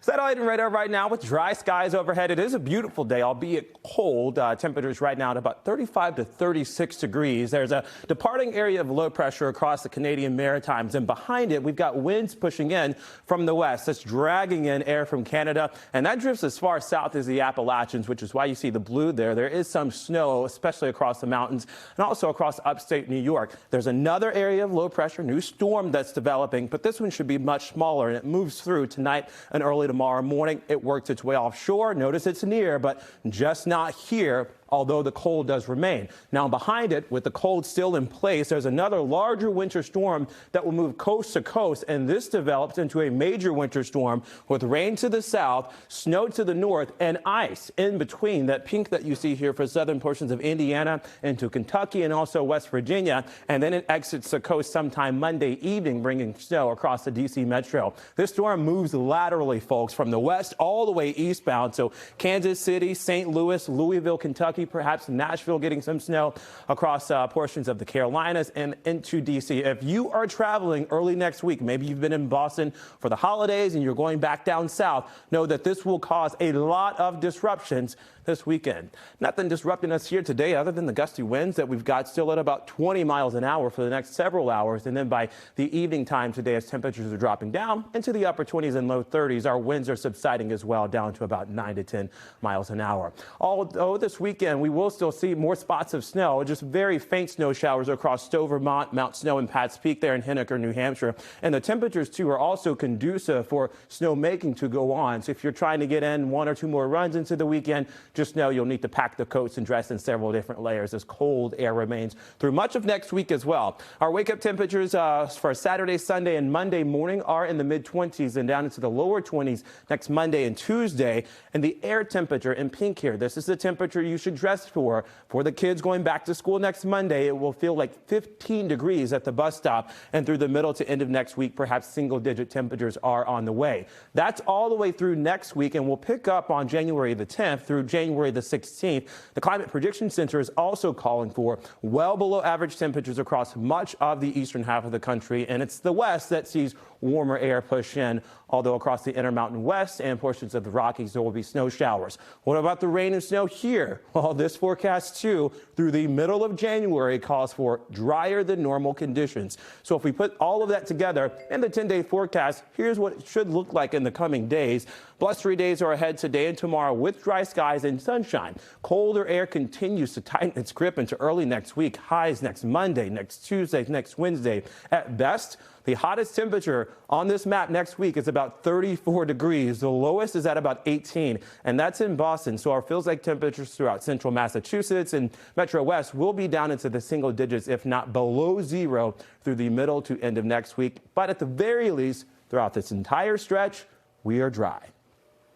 Satellite and radar right now with dry skies overhead. It is a beautiful day, albeit cold. Temperatures right now at about 35 to 36 degrees. There's a departing area of low pressure across the Canadian Maritimes, and behind it, we've got winds pushing in from the west. That's dragging in air from Canada, and that drifts as far south as the Appalachians, which is why you see the blue there. There is some snow, especially across the mountains and also across upstate New York. There's another area of low pressure, new storm that's developing, but this one should be much smaller, and it moves through tonight and early tomorrow morning. It works its way offshore. Notice it's near, but just not here, although the cold does remain. Now behind it, with the cold still in place, there's another larger winter storm that will move coast to coast, and this develops into a major winter storm with rain to the south, snow to the north, and ice in between. That pink that you see here for southern portions of Indiana into Kentucky and also West Virginia, and then it exits the coast sometime Monday evening, bringing snow across the D.C. metro. This storm moves laterally, folks, from the west all the way eastbound, so Kansas City, St. Louis, Louisville, Kentucky, perhaps Nashville getting some snow across portions of the Carolinas and into D.C. If you are traveling early next week, maybe you've been in Boston for the holidays and you're going back down south, know that this will cause a lot of disruptions this weekend. Nothing disrupting us here today other than the gusty winds that we've got still at about 20 miles an hour for the next several hours. And then by the evening time today, as temperatures are dropping down into the upper 20s and low 30s, our winds are subsiding as well, down to about 9 to 10 miles an hour. Although this weekend we will still see more spots of snow, just very faint snow showers across Stowe, Vermont, Mount Snow and Pat's Peak there in Henniker, New Hampshire. And the temperatures too are also conducive for snowmaking to go on. So if you're trying to get in one or two more runs into the weekend, just know you'll need to pack the coats and dress in several different layers as cold air remains through much of next week as well. Our wake-up temperatures for Saturday, Sunday, and Monday morning are in the mid-20s and down into the lower 20s next Monday and Tuesday. And the air temperature in pink here, this is the temperature you should dress for the kids going back to school next Monday. It will feel like 15 degrees at the bus stop, and through the middle to end of next week, perhaps single-digit temperatures are on the way. That's all the way through next week, and we'll pick up on January the 10th through January the 16th. The Climate Prediction Center is also calling for well below average temperatures across much of the eastern half of the country, and it's the west that sees warmer air push in, although across the Intermountain West and portions of the Rockies there will be snow showers. What about the rain and snow here? Well, this forecast too through the middle of January calls for drier than normal conditions. So if we put all of that together in the 10-day forecast, here's what it should look like in the coming days. Blustery days are ahead today and tomorrow with dry skies and sunshine. Colder air continues to tighten its grip into early next week. Highs next Monday, next Tuesday, next Wednesday. At best, the hottest temperature on this map next week is about 34 degrees. The lowest is at about 18, and that's in Boston. So our feels like temperatures throughout central Massachusetts and Metro West will be down into the single digits, if not below zero, through the middle to end of next week. But at the very least, throughout this entire stretch, we are dry.